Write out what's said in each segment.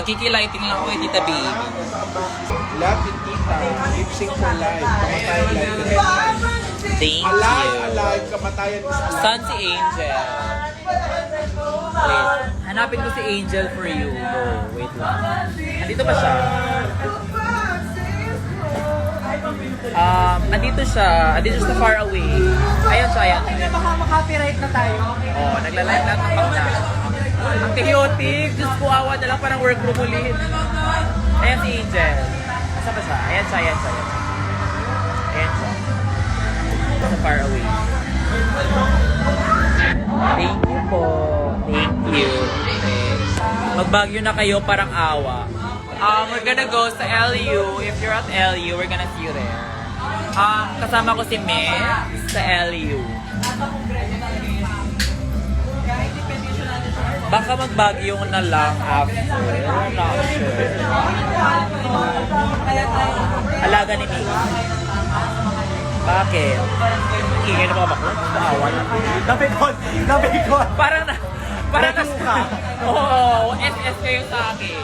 Makikilighting lang ako kay Tita Baby. Love you, tita. Lip sync for life. Kamatayan life. Thank Alive, you. alive. Kamatayan is alive. Saan si Angel? Wait, hanapin ko si Angel for you. Go, wait lang. Andito ba siya? Andito siya. Andito siya sa far away. Ayan siya, ayan. Ay, baka maka-copyright na tayo. Oh, naglalive lahat ng bakla. Ang chaotic. Diyos ko, awa na lang parang work room ulit. Ayan si Angel. Asa ba siya? Ayan siya, ayan siya. Ayan siya. Sa far away. Thank you po. Thank you. Magbagyo na kayo, parang awa. We're gonna go sa LU. If you're at LU, we're gonna see you there. Kasama ko si Meg sa LU. Baka magbagyo na lang after. Not sure. Alaga ni Meg. Bakit? Ingay na ba ako? Maawan. Nabikon. Parang na Oo, SS kayo sa akin.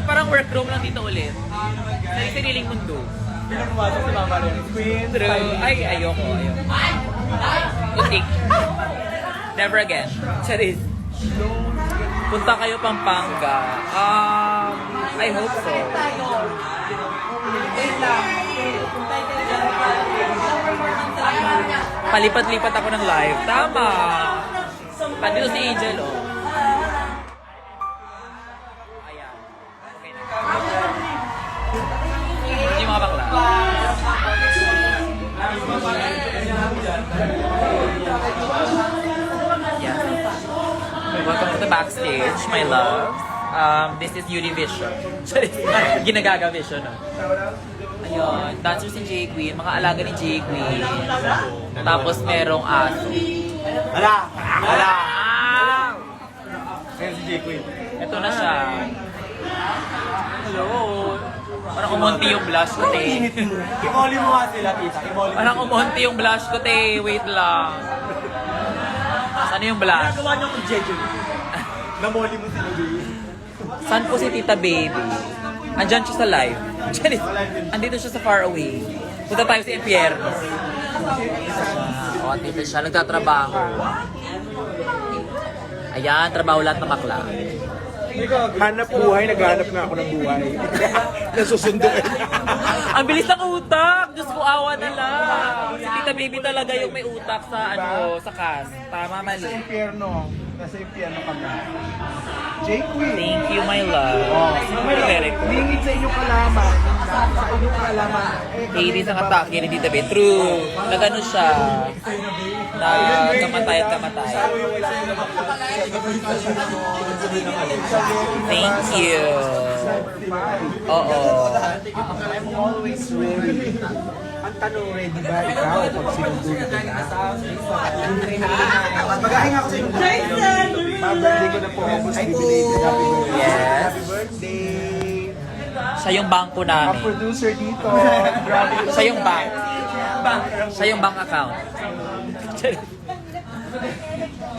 Parang workroom lang dito ulit. Sa sariling mundo. Pinagmasok si Mama rin. Queen. True. Ay, ayoko. Utik. Never again. Charis. Punta kayo Pampanga. I hope so. Palipat-lipat ako ng live. Tama. Pandito si Angel, oh. Ayan. Okay na. Hindi yung mga bakla. Yeah. Welcome to the backstage, my love. This is Univision. Ginagaga Vision, oh. Ayun, dancer si J Queen, mga alaga ni J Queen. Tapos merong aso. Ala! Ayan si J Queen. Ito na siya. Hello. Parang umunti yung blush ko, te. Imoli mo nga sila, tita. Imoli mo. Parang umunti yung blush ko, te. Wait lang. Saan yung blush? Nagawa niyo kung Jeju. Namoli mo sila, baby. Saan po si Tita Baby? Andyan siya sa live. Andito siya sa far away. Punta tayo sa impyerno. O, andito siya. Nagtatrabaho. Ayan, trabaho lahat ng bakla. Hanap buhay, naghanap nga ako ng buhay. Nasusunduin. Ang bilis ng utak! Diyos ko, awa na lang. Si Tita Baby talaga yung may utak sa sa cast. Tama, Nasa mali. impyerno. Nasa impyerno kami. J-Queen. Thank you, my love. Very cool. Lingid sa inyong kalaman. Sa inyong kalaman. Katie sa katake ni Tita Baby. True. Nagano siya. Kamatay at kamatay. Thank you. Oo. I'm always ready. Ang tanong, ready ba ikaw pag sinundo na kita? Magaling ako sa inyo. Birthday ko na po ako sa Happy Yes. birthday. Siya yung bangko Ang namin. producer dito. Grabe. Siya yung bank. Siya yung bank account.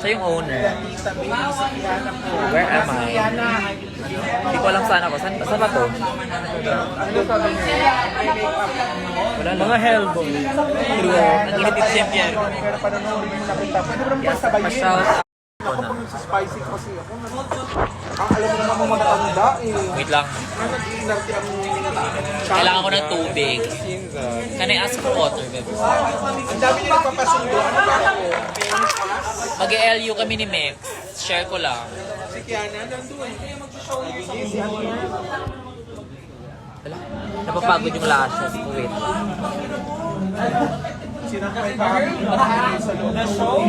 Siya yung owner. Where am I? Hindi ko alam saan ako. Saan ba to? Wala lang. Mga hellboy. True. Nag-initip siya yung Pierre. Pero panonoorin mo na kita. Pwede mo naman pasabayin. Pa-shout out ko Ako na. pag nagsispicy kasi ako. Ang alam mo naman kung matanda eh. Wait lang. Nag-iinarte ang... Kailangan ko ng tubig. Can I ask for water, baby? Ang dami nila papasundo. Ano ba ako? Famous class? Mag-LU kami ni Mex. Share ko lang. Si Kiana nandun. Si ano yan? Wala. Napapagod yung lashes ko. Wait. Sinakay kami. Sa loob ng show?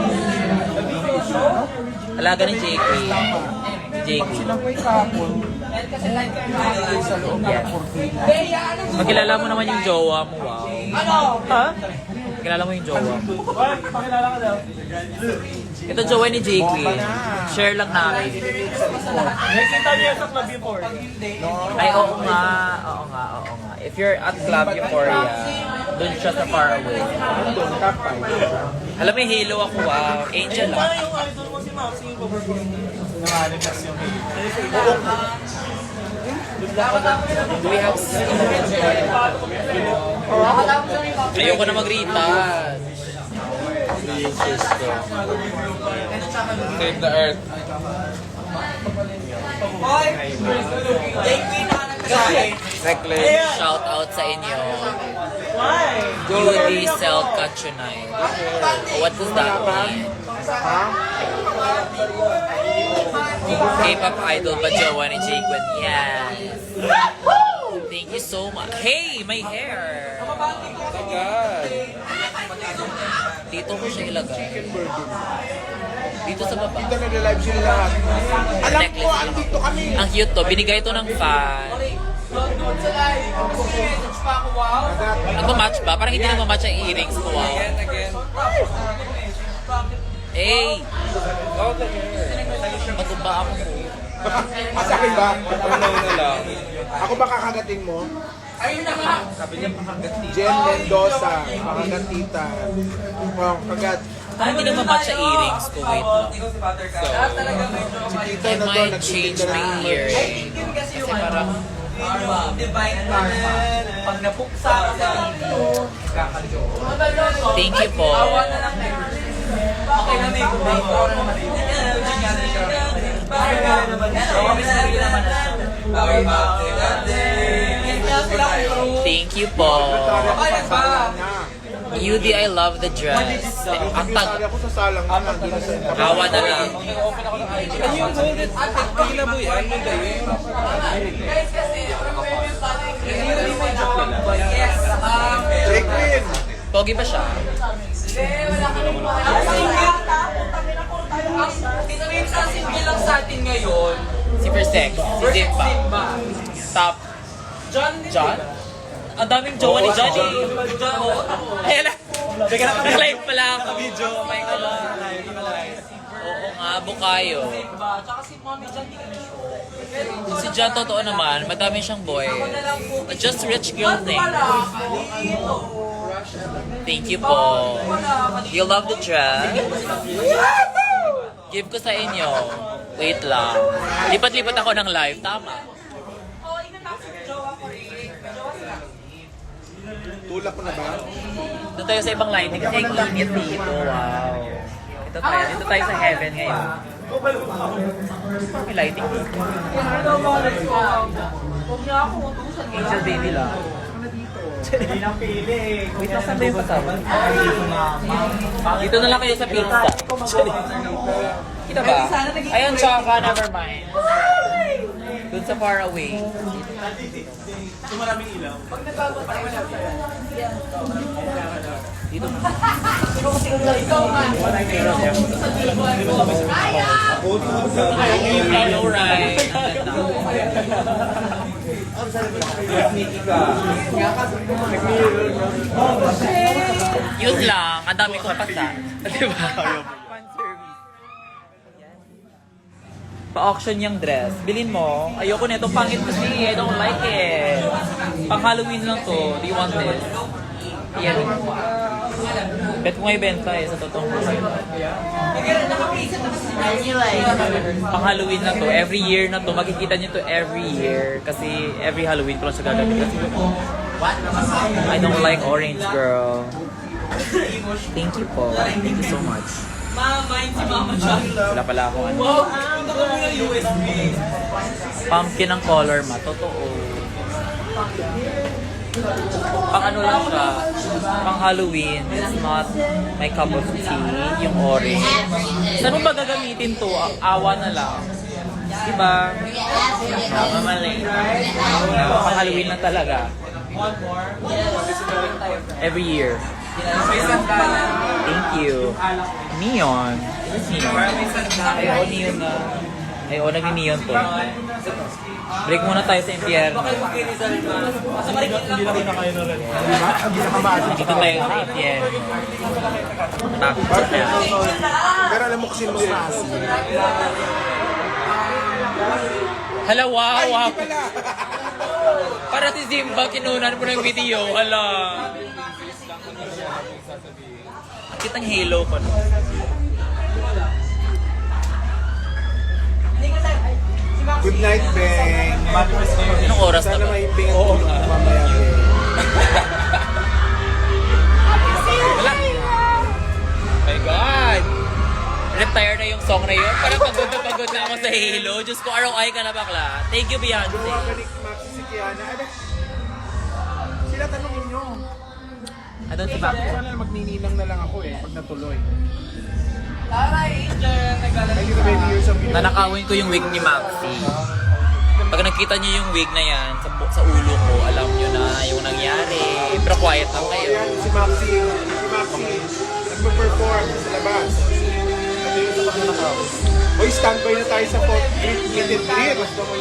Alaga ni JQ. JQ. Sinakay kapon. Sa loob ng kurtina. Magkilala mo naman yung jowa mo, wow. Ano? Ha? Magkilala mo yung jowa mo. Ito jowa ni JQ. Share lang namin. Nakita niya sa club before. Ay, oo nga. Oo nga. If you're at Club Euphoria, dun siya sa far away. Doon, top 5. Alam mo, halo ako, wow. Angel lang. Yung idol mo si Maxi. Do we have ayoko na mag-retouch. Save the earth. Necklace. Shout out sa inyo. Beauty self-catchunite. What does that mean? K-pop idol ba jowa ni Jaquin? Yes. Thank you so much. Hey, my hair! Agad. Dito ko siya ilagay. Dito sa baba. Dito nag-live sila lahat. Alam ko, Necklace lang. andito kami. Ang cute to. Binigay ito ng fan. Nagmamatch ba? Parang hindi nagmamatch ang earrings ko. Wow. Again. Hey! Oh, the hair. Matumba ako mo. Sa akin ba? Unaw na lang. Ako ba kakagating mo? Jen Mendoza, pakagatita. Oh, kagat. Parang hindi nagmamatch ang earrings ko. Wait lang. Dito I na to, might change nagtitinda my ng earring. Kasi parang Divine Karma. Pag napuksa ka sa video, thank you po. okay na may kumay. Thank you po. Salang na. UD, I love the dress. Ang Sali tag... ako sa salang na. Hindi na sa Awa na lang. Ano yung golden? Kinabuyan mo dahil. Jacqueline! Pogi ba siya? Sa single lang sa atin ngayon, Super sex. Si Zimba. Simba. Top. John? Ang daming jowa ni Johnny. Ayun na. Nag-live pala ako. Video. Oh my God. Oo nga, bukayo. Simba. Tsaka si Mommy Jan, di kami sure. Si John, totoo naman, madami siyang boy. Just rich girl thing. Thank you po. You love the dress? Give ko sa inyo. Wait lang. Lipat-lipat ako ng live. Tama. Tulak ko na ba? Doon tayo sa ibang lighting kasi ang init dito. Wow. Dito tayo sa heaven ngayon. May lighting dito. Angel baby lang. Wait lang, saan ba yung kasama? Dito na lang kayo sa pizza. Kita ba? Ayun, tsaka, never mind. Doon sa far away. Dito na. I know, right? Yun lang, ang dami kong pasa. Diba? Pa-auction yung dress. Bilhin mo. Ayoko na itong pangit kasi. I don't like it. Pang Halloween lang to. Do you want this? Yan. Bet ko nga ibenta sa totoong buhay. Pang Halloween na to. Every year na to. Makikita niyo to every year. Kasi every Halloween ko lang siya gagawin. Kasi I don't like orange, girl. Thank you po. Thank you so much. Mamain si Mama Jan. Wala pala akong ano. Wow, punta ko yung USB. Pumpkin ang color ma. Totoo. Pang ano lang siya. Pang Halloween. It's not my cup of tea. Yung orange. Saan mo ba gagamitin to? Awa na lang. Diba? Mamali. Pang Halloween lang talaga. Every year. Thank you. Neon. Is this neon? Ayaw, neon na. Ayaw, nag-neon to. Break muna tayo sa impyerno. Dito tayo sa impyerno. Pero alam mo kasi mas maas. Hala, wow. Para si Zimba, kinunan mo ng video. Hala. Kitang halo ko. No? Good night, Beng. Anong oras na Sana ba? maimbing ang tulog mo mamaya, Beng. Wala. My God! Retire na yung song na yun. Parang pagod na ako sa Halo. Diyos ko, ROI ka na bakla. Thank you, Beyonce. Gawa ka ni Maxi si Kiana. Ano? Sila tanongin nyo. Ano si Max? Sana magnininang na lang ako pag natuloy. Tara, Angel. Thank you to many years of you. Nanakawin ko yung wig ni Maxi. Pag nakita niyo yung wig na yan sa ulo ko, alam niyo na yung nangyari. Pero quiet lang kayo. Ayan, si Maxi. Nagpa-perform sa labas. Hoy, standby na tayo sa meet and greet.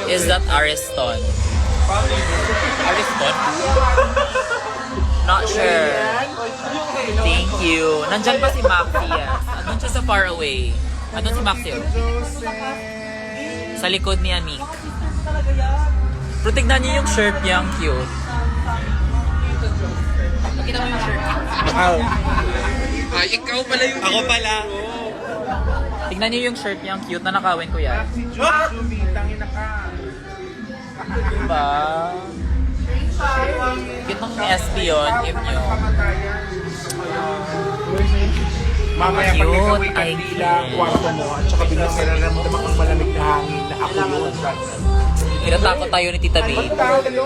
Is that Ariston? Ariston? Not sure. Thank you. Nandyan pa si Maxi, yes. Andun siya sa far away. Andun si Maxi. Oh. Sa likod ni Amik. Pero tignan niyo yung shirt niya, ang cute. Nakita mo yung shirt niya? Ay, ikaw pala yung... Ako pala. Tignan niyo yung shirt niya, ang cute. Nanakawin ko yan. Si Juby, tangin na ka. Diba? Cute ng SB yun, if nyo. Mamaya pag Cute, nagkawi I kandila, can. kwarto mo, at saka biglang may nararamdaman ang malamig na hangin na ako yun. Tinatakot tayo ni Tita Babe. Talo!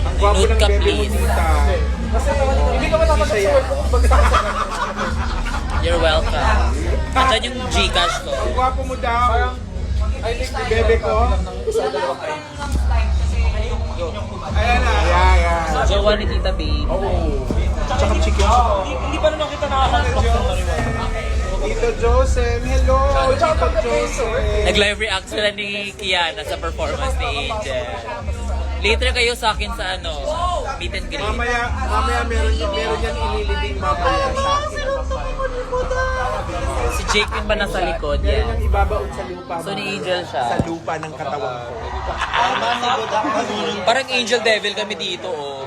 Ang gwapo Nude ng ka, bebe mo, please. tita. Hindi ka matapos sa work mo. You're welcome. Andyan yung Gcash ko. Ang gwapo mo daw. Bebe ko. Ayan na. Ayan. Jowa ni Tita Babe. Oo. Tsaka chicken. Hindi pa naman kita nakaka-unbox ng marijuana. Tito Joseph. Hello. Tito Joseph. Nag-live react sila ni Kiana sa performance ni Angel. Later kayo sa akin sa meet and greet. Mamaya meron yan inilibing mamaya sa akin. Si Jake yun ba nasa likod? Meron Yan. yung ibabaon sa lupa. So ni Angel siya. Sa lupa ng katawan ko. Parang Angel Devil kami dito, oh.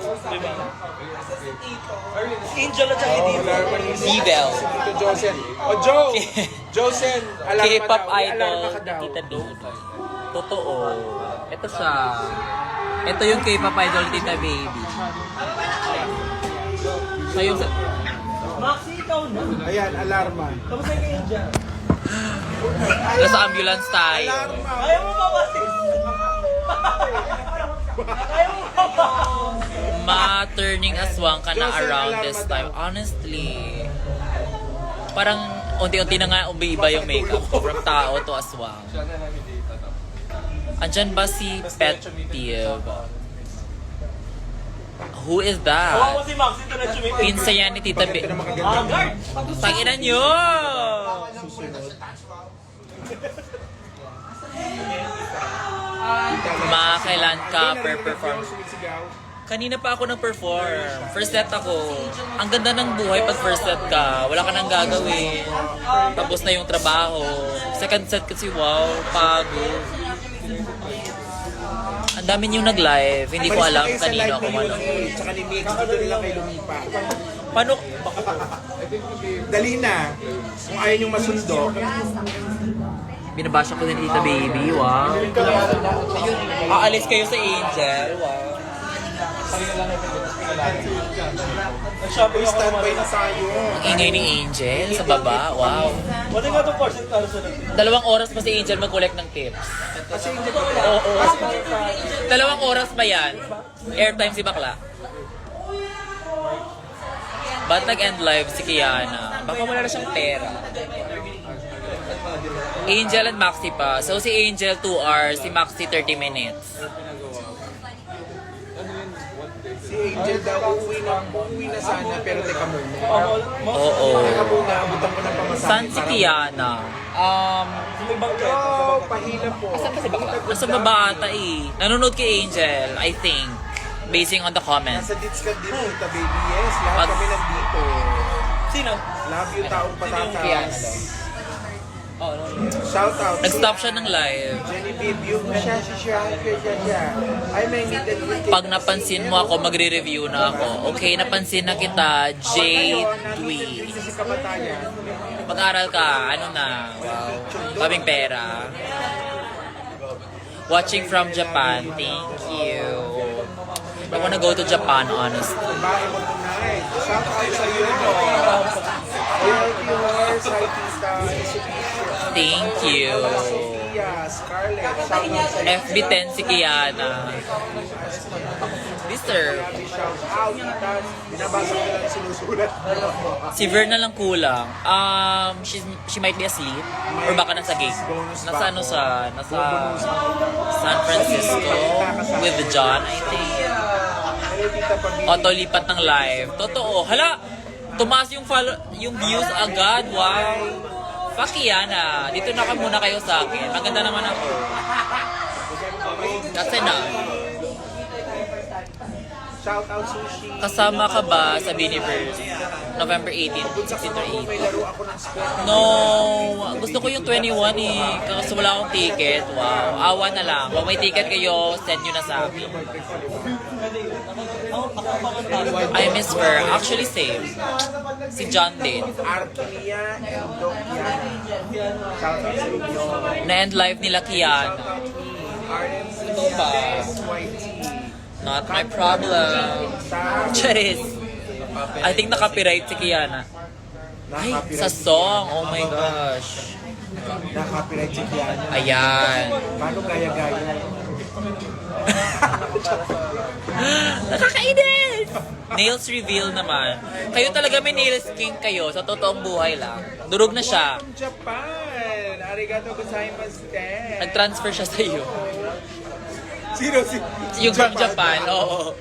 Angel at saka dito. Devil. Tito Joseph. O Joe! Joseph! Alarma K-pop daw. idol Alarma ka ni daw. Tita Babe. Totoo. Ito siya. Ito yung K-pop idol ni Tita Baby. Siya yung Maxi, ikaw na. Ayan, alarma. Kamusta yung Angel? nasa ambulance tayo. Alarma! Ayaw mo ba kasi? Ayaw mo ba ba? Ma-turning aswang ka na around this time. Honestly, parang unti-unti na nga umiiba yung makeup ko from tao to aswang. Andyan ba si Pet Peeve? Who is Kawawa that? si Maxi ito na chumipin. Pinsa yan ni Tita Ito na B. makaganda. Guard! Tanginan nyo! Kailan ka per-perform? Kanina pa ako nag-perform. First set ako. Ang ganda ng buhay pag first set ka. Wala ka nang gagawin. Tapos na yung trabaho. Second set kasi wow, pagod. Ang dami niyong nag-live. Hindi ko alam kanino ako manood. Tsaka ni Mix, dito nila kay lumipa. Paano? Dali na. Kung ayaw niyong masundo. Binabasya ko din Tita Baby. Wow. Aalis kayo sa Angel. Wow. Nag-shopping ako Standby na tayo. Ang ingay ni Angel sa baba. Wow. Buti nga itong person para sa natin. 2 oras pa si Angel mag-collect ng tips. Kasi hindi ko Oo. 2 oras pa yan. Airtime si Bakla. Ba't nag-end live si Kiana? Baka wala na siyang pera. Angel at Maxi pa. So si Angel 2 hours, si Maxi 30 minutes. si Angel daw uuwi na sana pero teka muna. Oo. Teka muna, abutan ko ng pamasahe. Saan si para- Kiana? May bangketa. Oh, pahila po. Nasa baba ata eh. Nanonood kay Angel, I think. Basing on the comments. Nasa Dits ka din, Tita Baby. Yes, lahat Pag- kami nandito. Sino? Love you, taong Kiana patatas. daw. Shout out. Nag-stop siya ng live. Genevieve, yung siya. Ay, may meet and greet. Pag napansin mo ako, magre-review na ako. Okay, napansin na kita, J. Dwee. Sa kamatayan. Mag-aral ka, ano na, wow. Kaming pera. Watching from Japan, thank you. I wanna go to Japan, honestly. Babae mo tonight. Shout out sa iyo. Viewers, hi Tita, Mitsubishi. Thank you. Sophia, Scarlett, shout out sa iyo. FB10 si Kiana. Deserve. Shout out, Tita. Binabasa ko lang sinusulat. Si Verna lang kulang. She might be asleep. Or baka nasa gate. Nasa ano sa... Nasa San Francisco. With John, I think. Hello, Tita Pamili. Auto lipat ng live. Totoo. Hala! Tumaas yung views agad. Wow. Fuck Kiana. Dito na ka muna kayo sa akin. Maganda naman ako. Kasi na. Shout out Sushi. Kasama ka ba sa Biniverse? November 18, 16 to 18. May laro ako ng sport. No, gusto ko yung 21 eh. Kasi wala akong ticket. Wow, awa na lang. Kung may ticket kayo, send nyo na sa akin. I miss her. Actually, same. Si John din. Arkia, Indo, Kiana. Shout out sa inyo. Na-end live nila Kiana. RMC, Ito ba? SYT. Not my problem. Charis. I think na-copyright si Kiana. Ay, sa song. Oh my gosh. Nakapiright si Kiana. Ayan. Paano gaya-gaya? Nakakainis! Nails reveal naman. Kayo talaga may nails king kayo sa totoong buhay lang. Durog na siya. From Japan! Arigato gozaimasu. Nag-transfer siya sa iyo. Sino si? Yung from Japan, oo.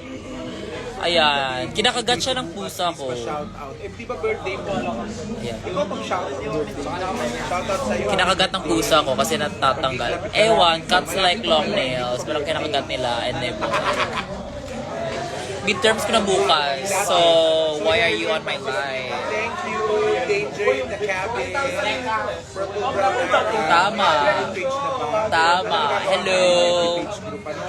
Ayan. Kinakagat siya ng pusa ko. Shout out. Eh, di ba birthday mo? Ayan. Ikaw pang shout out. Shout out sa'yo. Kinakagat ng pusa ko kasi natatanggal. Ewan, cats like long nails. Pero kinakagat nila and then midterms ko na bukas. So, why are you on my live? Thank you, Danger in the Cabin. Purple Brown. Tama. Page na ba? Tama. Hello. Page group, ano?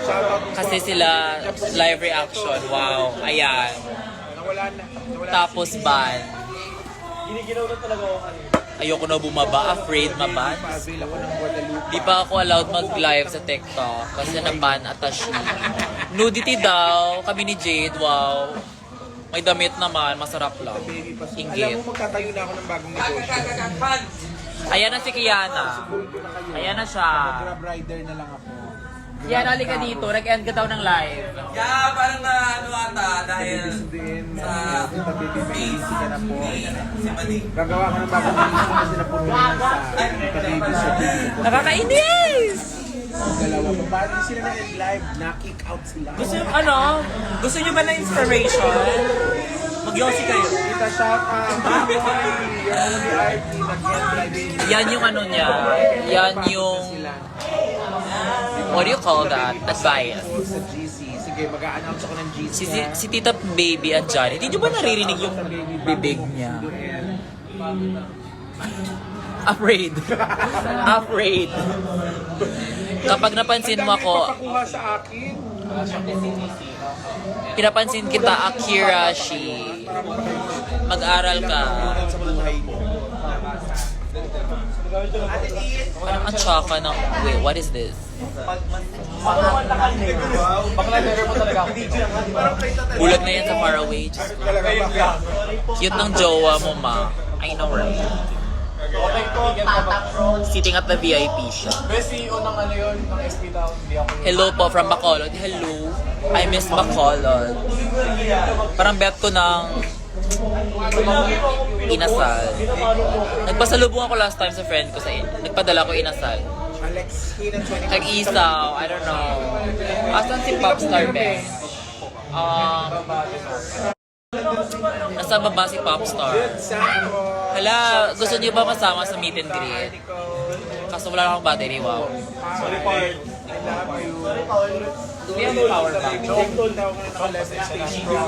Shout out po. Kasi sila live reaction. Wow. Ayan. Nawala na. Nawala Tapos ban. Ayoko na bumaba. Afraid maban. Pa-avail ako ng Guadalupe. Di pa ako allowed mag-live sa TikTok kasi naban atashi. Nudity daw. Kami ni Jade. Wow. May damit naman. Masarap lang. Baby pa. Alam Inggit. mo, magtatayo na ako ng bagong negosyo. Ayan na si Kiana. Ayan na siya. Grab rider na lang ako. Kiana, halika dito. Nag-end ka daw ng live. Yeah, parang na ano ata dahil Din, sa Tita Baby, may easy ka na po. si Madi. Gagawa ko ng bagong negosyo kasi napuno na sa Tita Baby sa Baby. Nakakainis! Dalawa pa. Parang sila na end live, na-kick out sila. Gusto nyo ba na inspiration? Mag-yossi kayo. Tita, shout out. You're only RT, nag-end live. Yan yung ano niya. Yan yung... What do you call that? Advice. Sa GC. Sige, mag-a-announce ako ng GC. Si Tita Baby andyan. Hindi nyo ba naririnig yung bibig niya? Afraid. Afraid. Kapag napansin mo ako, Papakuha sa akin. pinapansin kita, Akira Shi. Mag-aral ka. Sa buhay mo. Parang ang tsaka ng... Wait, what is this? Bulag na yan sa faraway. Talaga ba? Cute ng jowa mo, ma. I know, right? Sitting at the VIP siya. Hello po from Bacolod. Hello. I miss Bacolod. Parang bet ko ng inasal. Nagpasalubong ako last time sa friend ko sa nagpadala ko inasal. Alex, Hina 20. Tag-isaw, I don't know. Asan si Popstar Ben? Nasa baba si Popstar. Hala, gusto niyo ba masama sa meet and greet? Kaso wala akong battery, wow. Sorry, Part. I love you. Do we have a power bank? Do we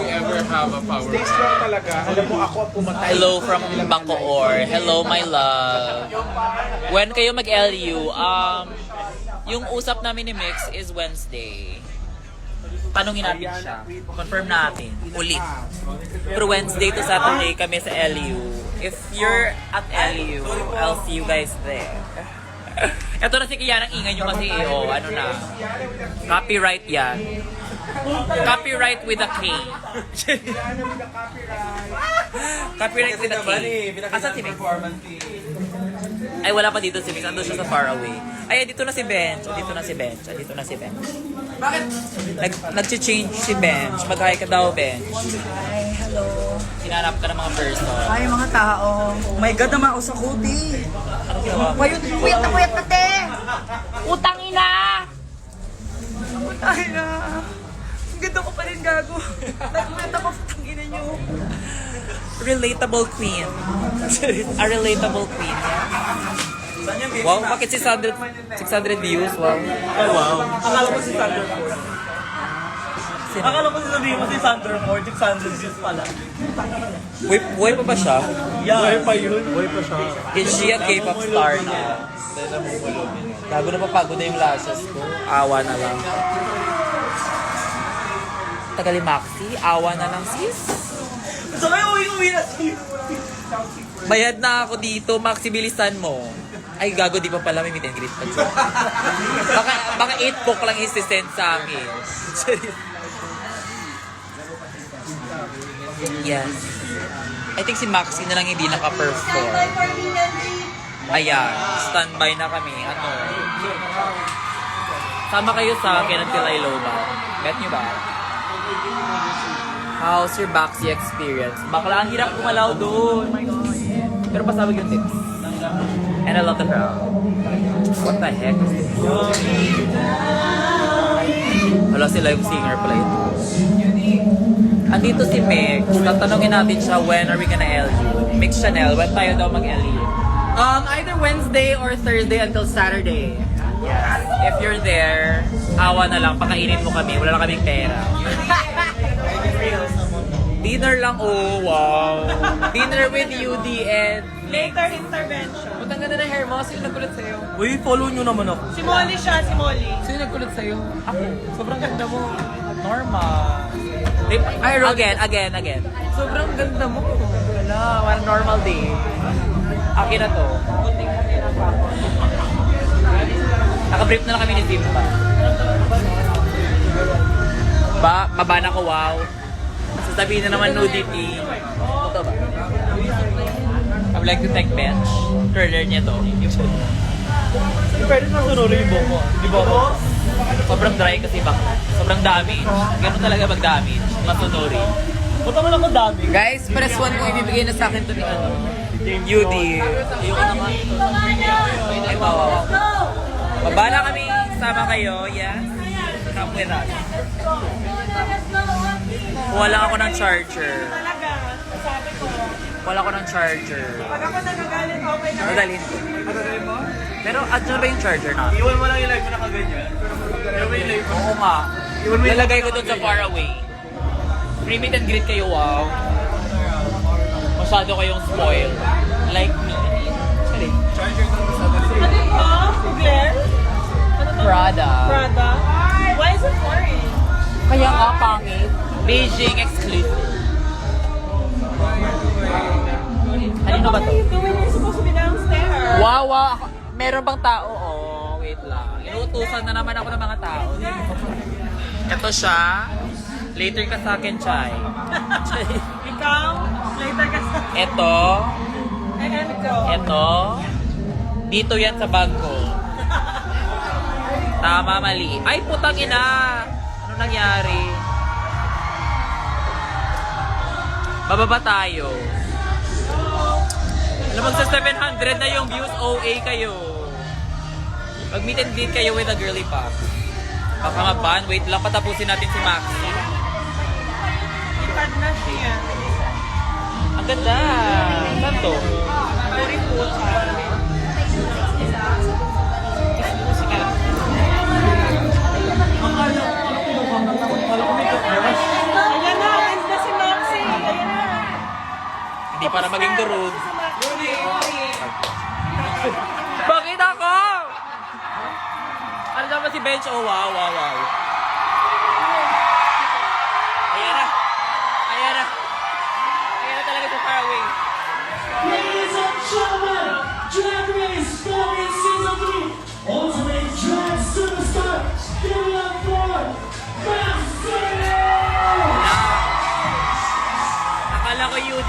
ever have a power bank? Stay strong talaga. Alam mo, ako ang pumatay. Hello from Bacoor. Hello, my love. When kayo mag-LU, yung usap namin ni Mix is Wednesday. Tanungin natin siya. Confirm natin. Ulit. Pero Wednesday to Saturday kami sa LU. If you're at LU, I'll see you guys there. Ito na si Kiana, ingay nyo kasi ano na. Copyright yan. Copyright with a K. Copyright with a K. Asan si Mix? Ay, wala pa dito si Mix. Ando siya sa far away. Ay, dito na si Bench. Dito na si Bench. Dito na si Bench. Bakit? Nag-change si Bench. Mag-hi ka daw, Bench. Hi, hello. Hinanap ka ng mga person. Hi, mga tao. Oh my God, naman ako sa kuti. Ano ginawa mo? Puyat na te! Utang ina! Ay na. Ang ganda ko pa rin, gago. Nagpuyat ako, tangina nyo. Relatable queen. A relatable queen. Wow, bakit 600 views? Wow. Oh, wow. Akala ko si Thunderbolt. Akala ko sasabihin ko si Thunderbolt, 600 views pala. Buhay pa ba siya? Yeah. Buhay pa yun. Buhay pa siya. Is she a K-pop star na? Gago na papagod na yung lashes ko. Awa na lang. Tagali Maxi, awa na lang sis. So kayo uwi na sis. Bayad na ako dito, Maxi, bilisan mo. Ay, gago, di pa pala may meet and greet pa dyan. baka 8 book lang isi-send sa akin. Yes. I think si Maxi na lang hindi naka-perform. Ayan, standby na kami. Ano? Sama kayo sa akin until I low ba? Bet nyo ba? How's your Baxi experience? Bakla, ang hirap kumalaw doon. Oh my God. Pero pasabag yung tips. And I love the crowd. What the heck is this? Wala si live singer pala ito. Andito si Mix. Tatanungin natin siya, when are we gonna LU? Mix Chanel, when tayo daw mag-LU? Either Wednesday or Thursday until Saturday. Yes. If you're there, awa na lang, pakainin mo kami. Wala lang kaming pera. Dinner lang, oh wow. Dinner with UD and Later intervention. Ba't ang ganda ng hair mo? Sino nagkulat sa'yo? Uy, follow nyo naman ako. Si Molly siya, si Molly. Sino nagkulat sa'yo? ako. Sobrang ganda mo. Normal. Again. Sobrang ganda mo. Wala, one normal day. Akin na to. Naka-brief na lang kami ni Zimba. Mabana ko, wow. Sasabihin na naman nudity. Ito ba? I would like to thank Bench. Curler niya to. Pwede na sunurin yung buhok mo. Di ba ako? Sobrang dry kasi bak. Sobrang damage. Ganun talaga mag-damage. Masunuri. Punta mo lang ang dami. Guys, press 1 kung ibibigay na sa akin to ni ano. UD. Ayoko naman. Ay, wow. Mabala kami. Sama kayo. Yes. Come with us. Wala ako ng charger. Talaga, sabi ko. Wala ako ng charger. Pag ako nagagalit, okay na. Madalhin ko. Pero at ba yung charger na? Iwan mo lang yung live mo na kaganyan. Iwan mo yung live mo. Oo nga. Lalagay ko dun sa far away. Free meet and greet kayo, wow. Masyado kayong spoiled. Like me. Sorry. Ano ito? Blair? Ano to? Prada. Prada? Why is it foreign? Kaya nga, pangit. Beijing exclusive. Kanino ba What to? are you doing? You're supposed to be downstairs. Wow. Meron bang tao? Oh, wait lang. Inuutusan na naman ako ng mga tao. Ito siya. Later ka sa akin, Chay. Ikaw, later ka sa... Ito. Ayan ko. Ito. Dito yan sa bag ko. Tama, mali. Ay, putang ina. Ano nangyari? Bababa tayo. Alam mo, sa 700 na yung views, OA kayo. Mag-meet and greet kayo with a girly pop. Baka maban. Wait lang, patapusin natin si Maxi. Ipad na siya. Ang ganda. Saan to? Very cool siya. Ayan na, ayan na si Maxi. Ayan na. Hindi para maging durog. Bakit ako? Ano naman si Bench? Oh, wow. Ayan na. Ayan na talaga sa far away.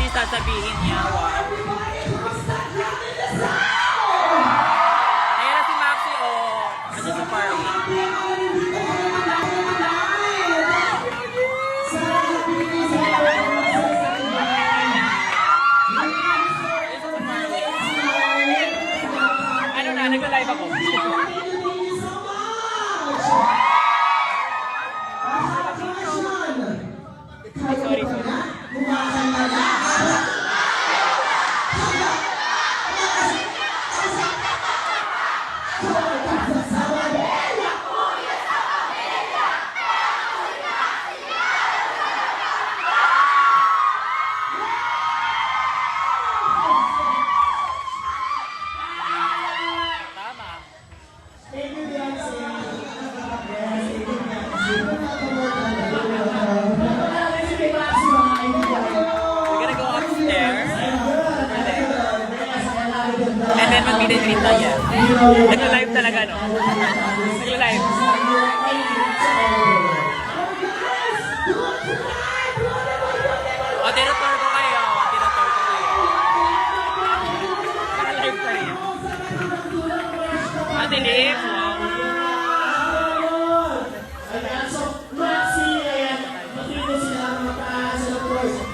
yung sasabihin niya. Wow. Ayan na si Maxi, oh. Ano sa party? Ano na, nag-live ako. Sorry. Tama. We're gonna go upstairs. And then mag-meet and greet tayo. Nagla-live talaga, no? Nagla-live. O, tinutour ko kayo. Tinutour ko kayo. Naka-live pa rin. Ate Liv, wow.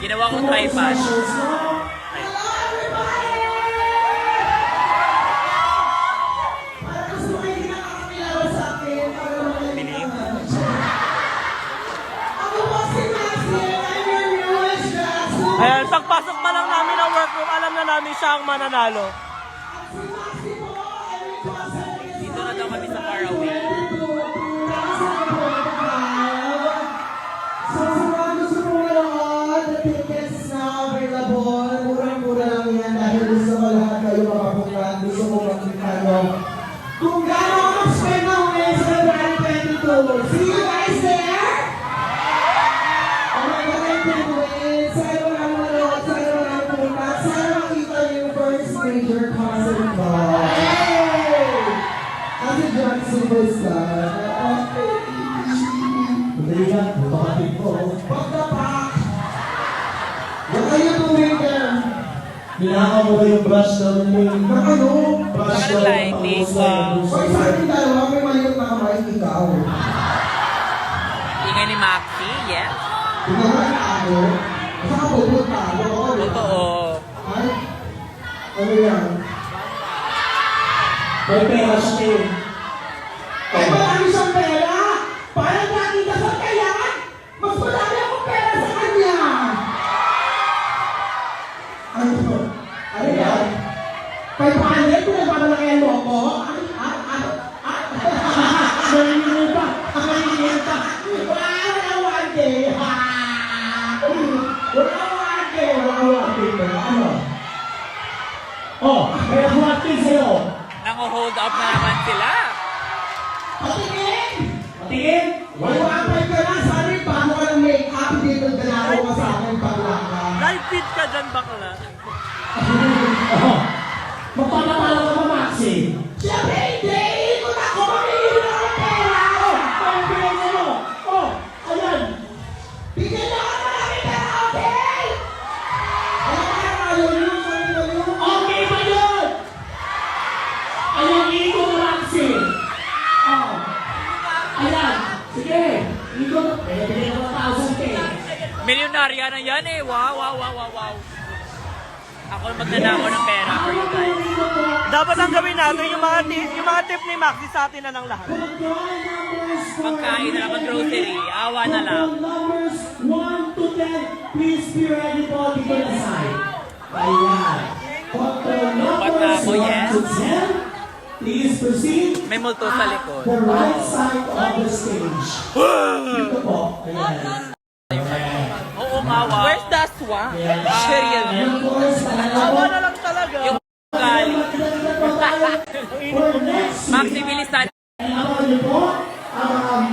Ginawa kong tripod. Bilim. Ayan, pagpasok pa lang namin ng workroom, alam na namin siya ang mananalo. Dito na daw kami sa Faraway. Gusto mo ngayon, the tickets is now available. Murang-mura lang yan dahil gusto ko lahat kayo makapuntan. Gusto ko makita nyo kung gano'n ako mag-spend ng Wednesday, February 22. See you guys there! Oh my God, I can't wait. Sana wala manood, sana wala pumunta, sana makita niyo yung first major concert ko. Hey! As a drag superstar, hindi yan, kapatid ko. Pagkapak! What are you doing there? Hinakaw mo ba yung brush down mo? Na ano? Brush Baka down. lighting, wow. Hoy, sa akin dalawa, may maliit na kamay, ikaw. Ingay ni Maxi, yes. Tingnan ako. Saan ka pupunta? Totoo. Ay? Ano yan? May pera siya eh. Ay, marami siyang pera! Parang nakita sa kaya, mas marami akong pera sa kanya! Ano? Ano yan? 500? Kung nagpapalakayan mo ako? Marinigil pa! Marinigil pa! Wala 1K! Wala 1K! Wala 1K! Ano? Oh, may 1K sa'yo! Nang-hold up na naman sila. Patingin! Patingin! Wala ka na! Sorry, paano ka ng make-up? Hindi nagdalaro ka sa akin paglaka. Live feed ka dyan, bakla. Magpapatalo ka ba, Maxi? Siyempre hindi! Ikot ako! Mamihira ang pera! Oh! Pambigay mo! Oh! Ayan! Bigyan na ka marami pera, okay? Alam ka na yun! Okay ba yun? Ayan, ikot na, Maxi! Oh! Ayan! Sige! Ikot! Bigyan na 1,000 K! Milyonarya na yan eh. Wow, wow, wow, wow, wow. Ako magnanakaw ng pera for you guys. Dapat ang gawin natin, yung mga tip ni Maxi sa atin na ng lahat. Pagkain na lang, mag-grocery. Awa na lang. Numbers 1 to 10, please be ready po dito na side. Ayan. Control Ba't na numbers ako, 1 yes? to 10, please proceed. May multo sa likod. The right side of the stage. Dito po. Ayan. Oo nga, wow. Where's the swamp? Serial. And of course, Awa na lang talaga. Yung gali. for next Maxi, week, bilisan. abangan niyo po ang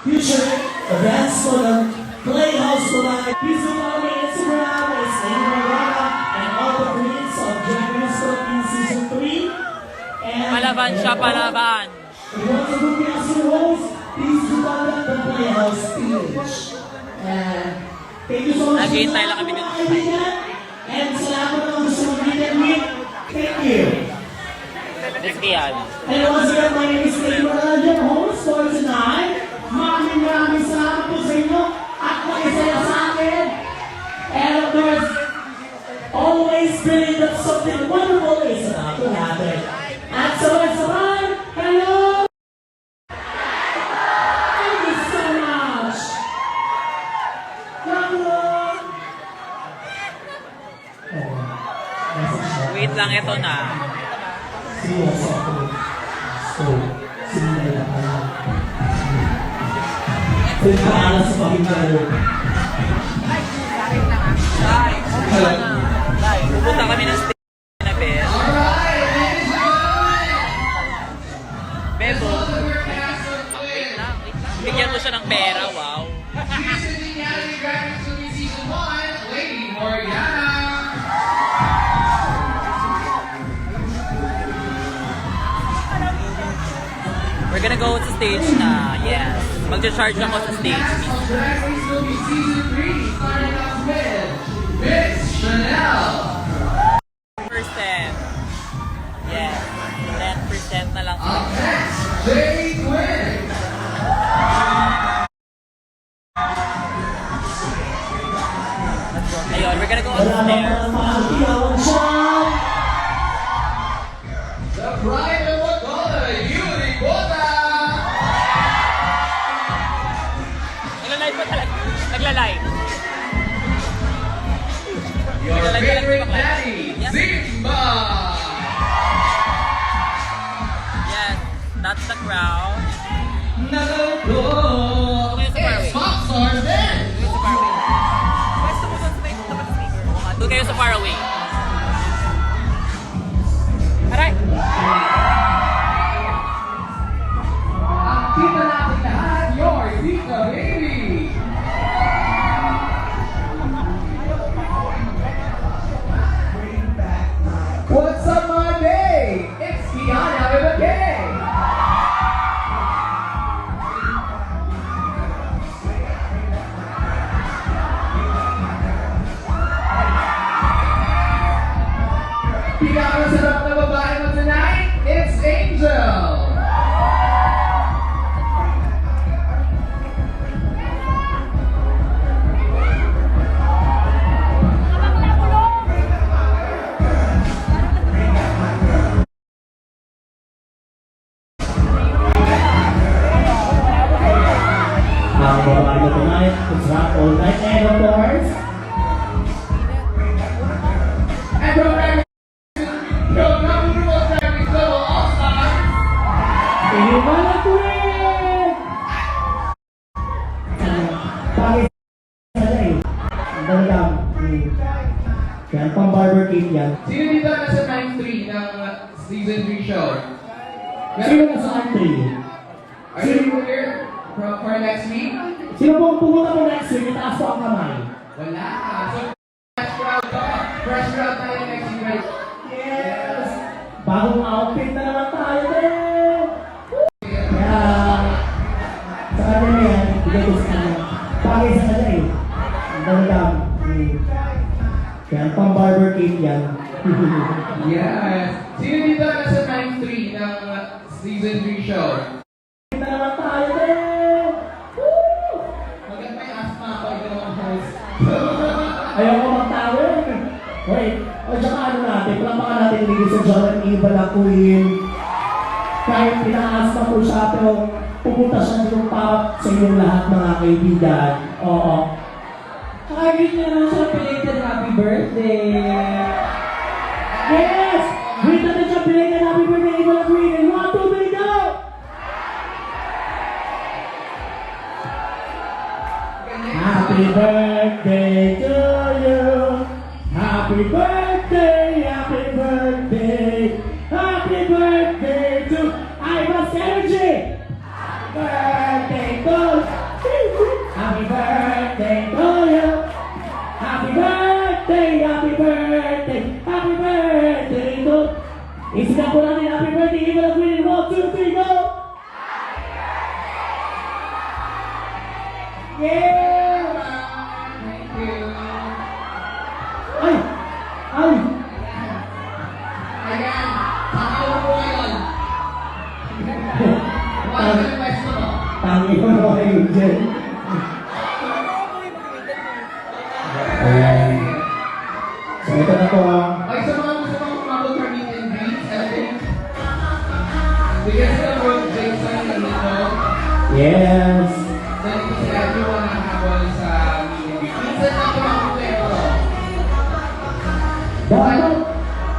future events for the Playhouse tonight. Please look on my Instagram, it's Naima Marana, and all the queens of Drag Race Philippines Season 3. And Palaban siya, palaban. if you want to book me as your host, please do contact the Playhouse page. And thank you so much. Nag-hintay lang kami dito. And sa lahat ng mga gusto mag-meet and meet, thank you. Let's be on. And once again, my name is Dave Morales, your host for tonight. Maraming salamat po sa inyo at makisaya sa akin. And of course, always believe that something wonderful is about to happen. At sabay-sabay, hello! Thank you so much! Hello! Oh, message na. Wait lang, ito na. Seryoso ako. So, sinilay na pala. Pagpapala sa pakinggan. Pupunta kami ng stage na Bel. Bebo. Wait lang. Bigyan mo siya ng pera, wow. We're gonna go to stage na, yes. Mag-charge ako sa stage. Percent. Yes. 10% na lang sila. Ayun, we're gonna go Wala bang upstairs. mga mahal siya? Nagla-live ba talaga? Nagla-live. Your favorite daddy, Yes. Zimba! Yes, that's the crowd. Nagalo! Okay, sa Faraway. Pops are there! Doon sa Faraway. Pwesto mo doon sa may tapat ng speaker. Oo nga, doon kayo sa Faraway. Aray! Ang kita natin lahat, your Zika baby! What's up, my day? It's Kiana with a K! Pinakasarap na babae mo tonight, it's Angel! Ang babae mo tonight, it's rock all night, and of course, And from Mary, your number one Mary Global All-Star, Iwan Queen! Bakit sa eh? Ang dalam. Yan, pang barber cake yan. sino dito nasa 9-3 ng season 3 show? Sino na sa country? Are you here for next week? Sino pong pumunta mo next week? Itaas po ang kamay. Wala. So, fresh crowd to. Fresh crowd tayo next week, guys. Yes! Bagong outfit na naman tayo din! Kaya, sa kanya na yan, bigay ko sa kanya. Bagay sa kanya eh. Ang dalam. Yan, pang barber cake yan. Yes. Sino dito nasa 9-3 ng season 3 show? Na naman tayo din! Woo! Maganda may asthma ako, ikaw ang host. Ayaw ko magtawin. Wait, o tsaka ano natin, palampakan natin ligid sa John and Eva na Queen. Kahit pinaas na po siya, pero pupunta siya dito para sa inyong lahat mga kaibigan. Oo. Kahit niya naman siya belated happy birthday. Yes! Wait natin siya belated happy birthday, Eva na Queen. And 1, 2, 3, go! Happy birthday to you. Happy birthday, happy birthday. Happy birthday to Ivan's Energy. Happy birthday to Happy birthday to you. Happy birthday, happy birthday, happy birthday to Isigan po natin happy birthday, Eva na Queen. 1, 2, 3, go! Yeah! Thank you. Ay! Ayan. Sabi mo po ngayon. Ano yung pwesto mo? Tangi ko na kayo dyan. Ayan. So ito na po ang Okay, sa mga gusto mong umabot for meet and greet, I think, bigyan sila mo Jason nandito. yes. Nandito si everyone ang habol sa meet and greet. Minsan lang kumakukwento. Bakit?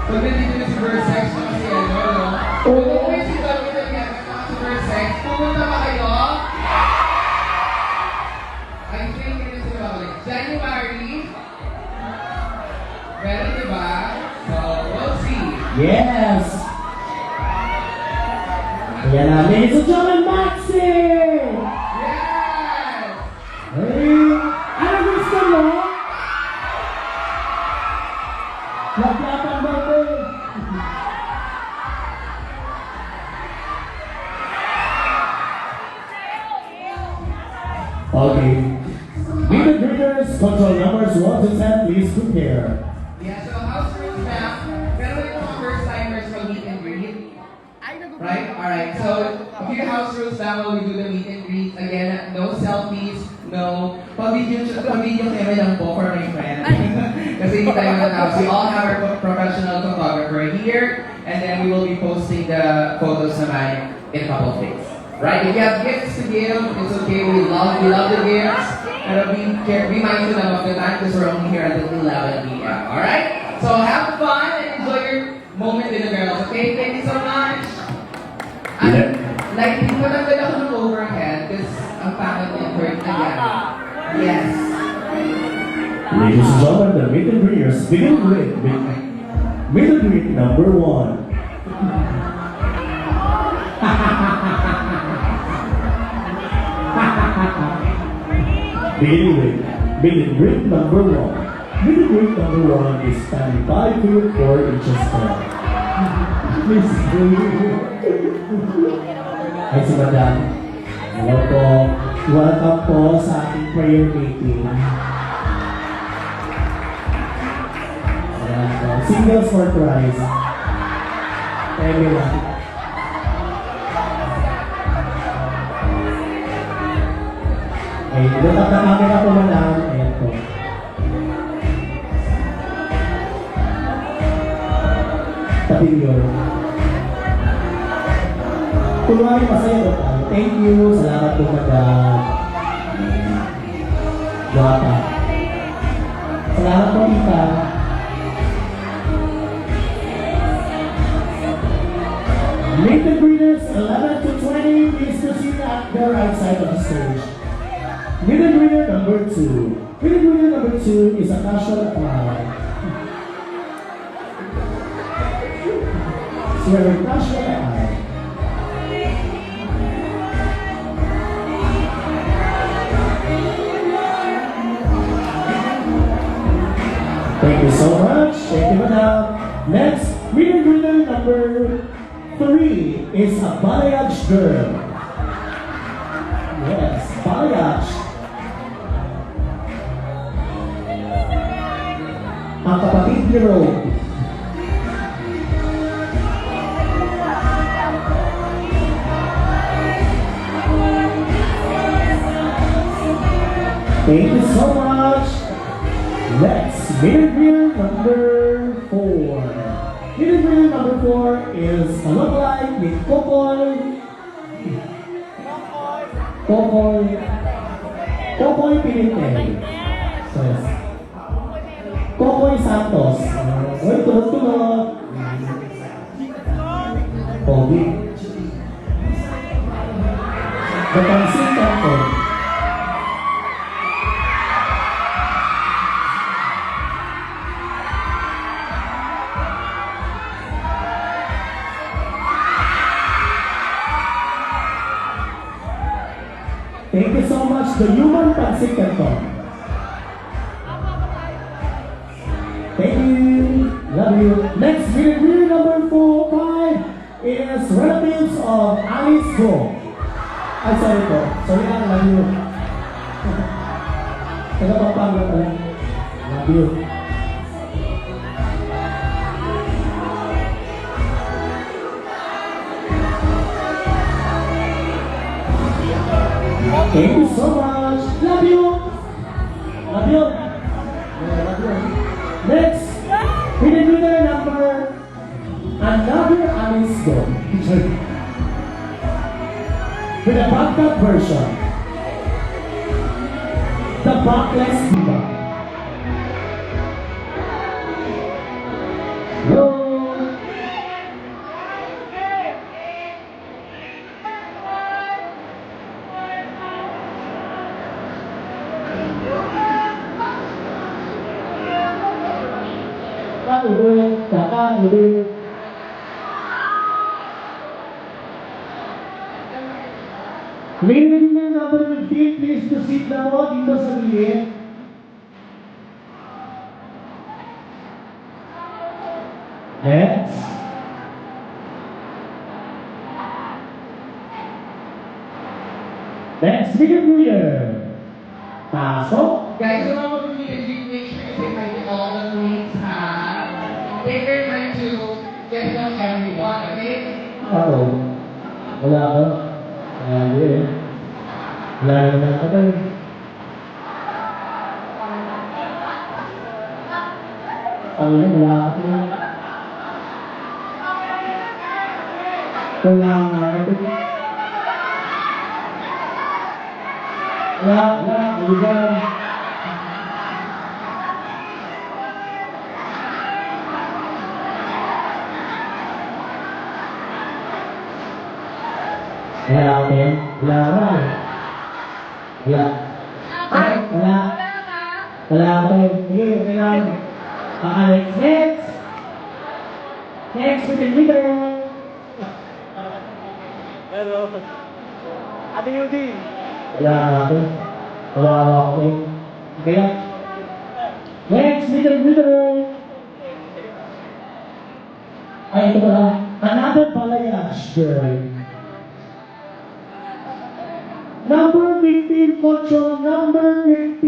Pag nandito na si Versex na kasi ano, no? Kung umuwi si Tommy na yan, si Versex, pumunta ba kayo? I think it is about January. Meron, diba? So, we'll see. Yes. Ayan na, ladies and gentlemen, Maxi! Yes! Hey, ano gusto mo? Laplatan ba ito? Okay. Meet the greeters, control numbers 1 to 10, please prepare. Yeah, so house rules now. Pero yung mga first timers will meet and greet. Right? Alright, so a few house rules now while we do the meet and greet. Again, no selfies, no pa-video camera lang po for my friend. Kasi hindi tayo natapos. We all have our professional photographer here, and then we will be posting the photos naman in a couple of days. Right? If you have gifts to give, it's okay. We love the gifts. Pero be mindful lang of the time because we're only here until 11 p.m. Alright? So have fun and enjoy your moment with the girls. Okay? Thank you so much. And, like, hindi ko lang ako ng overhead because ang pangit niya hurt na yan. Yes. Ladies and gentlemen, the meet and greeters begin with meet and greet number 1. Beginning with meet and greet number 1. Meet and greet number 1 is standing 5 feet 4 inches tall. Please Ay, si Madam. Hello po. Welcome po sa ating prayer meeting. Ayan po. Singles for Christ. Everyone. Ay, lutap na camera po, Madam. Ayan po. Tabi yun. Kunwari masaya po tayo. Thank you. Salamat po, Madam. Guwapa. Salamat po, Ika. Meet the greeters 11 to 20. Please proceed at the right side of the stage. Meet the greeter number 2. Meet the greeter number 2 is a casual attire. So we're in casual attire. Thank you so much. Thank you, Madam. Next, meet and greeter number 3 is a balayage girl. Yes, balayage. Ang kapatid ni Rogue. Thank you so much. Next, meet and greeter number 4. Meet and greeter number 4 is a lookalike with Kokoy Pinite. So, yes. Kokoy Santos. Uy, tulog-tulog. Pogi. Napansin ka ko. Thank you so much, the human Pansy Canton. Thank you. Love you. Next, review number 5 is relatives of Alice Go. Ay, sorry po. Sorry na, love you. Taga-Pampanga pala. Love you. Thank you so much. Love you. Love you. Love you. Next, hidden winner number another Alice Go. With a backup version. The Backless Diva. Hello. Kakaulit. Ladies and number 15, please to sit na po dito sa gilid. Next. Next, Bigger Year. Pasok. Guys, so now we're going to make sure you take all the tweets, take your time to get to know everyone, okay? Oo. Wala ka. Hindi eh. Wala naman ka tayo. Wala ka tayo. Wala nga ka tayo. Wala. Wala ako yan. Wala ka. Wala ako yan. Sige, okay lang. Next. Next, we can leader. Pero, Ate Yudi. Wala ako. Wala ako yan. Okay lang. Next, leader. Ay, ito pala. Another balayage girl. Number 15, Pocho. Number 15.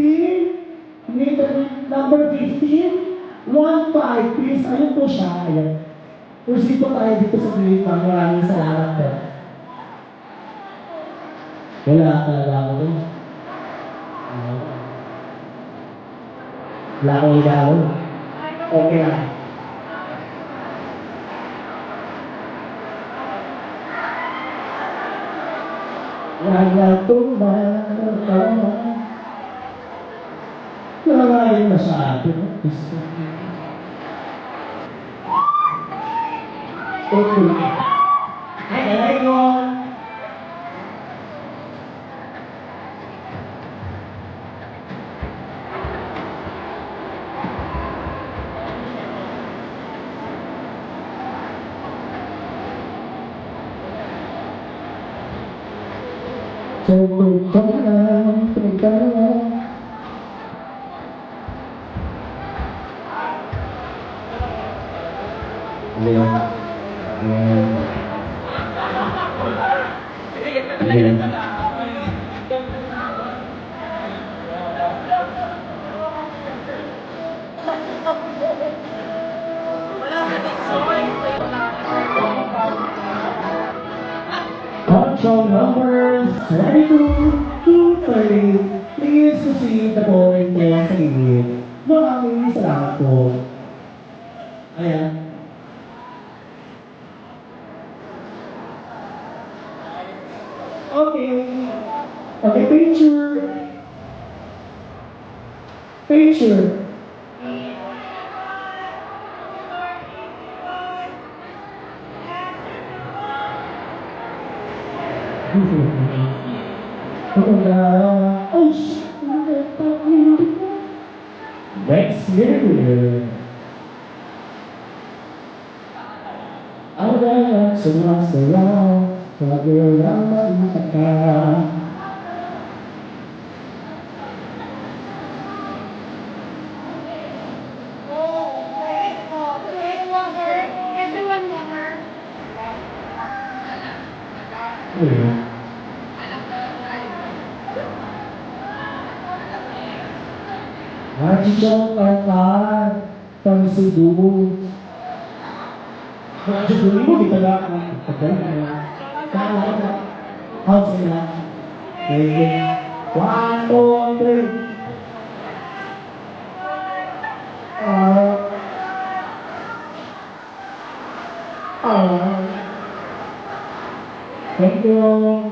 Number 15. 1-5, please. Ayun po siya. Ayan. Proceed po tayo dito sa gilid. Maraming salamat po. Wala talaga ako rin. Wala akong ilaw. Okay lang. Wala tumatawa. Nangangayon na sa atin. Okay. Ay, ko. Control numbers 22-30. Please proceed the point niya sa gilid. Maraming salamat po. Ayan. Okay. Okay, picture. Oh, shit. Next year. Ang dapat sumasayaw, pag-iraman ka. Radyo Karkar, Pangsudu. Radyo Duli mo, di talaga ang pagdala. How's it? Okay. 1, 2, 3. Thank you.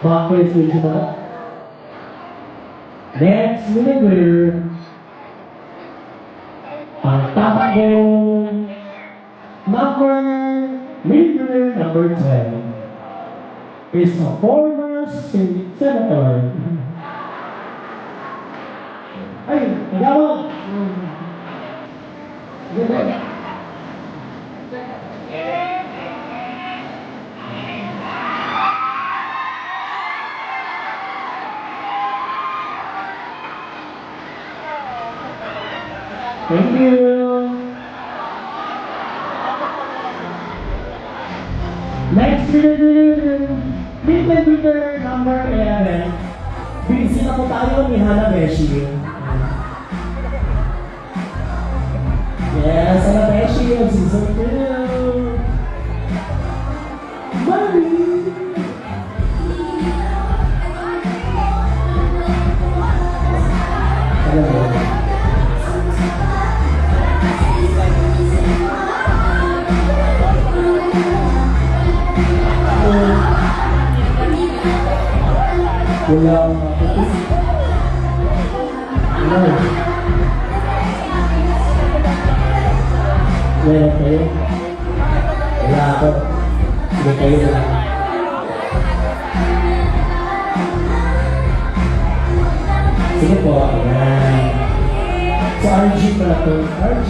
Backwards with you. Next, winner. Ang takbong winner number 10 is a former state senator. Ay, nagawa. Ganda. Thank you. Next winner, winner number 11. Busy na po tayo ni Hana Beshi. Yes, Hana Beshi of season 2. Marie. Hello. Wala ako. Wala kayo. Wala ako. Hindi kayo lang. Sige po. Ayan. Sa RG pala to. RG.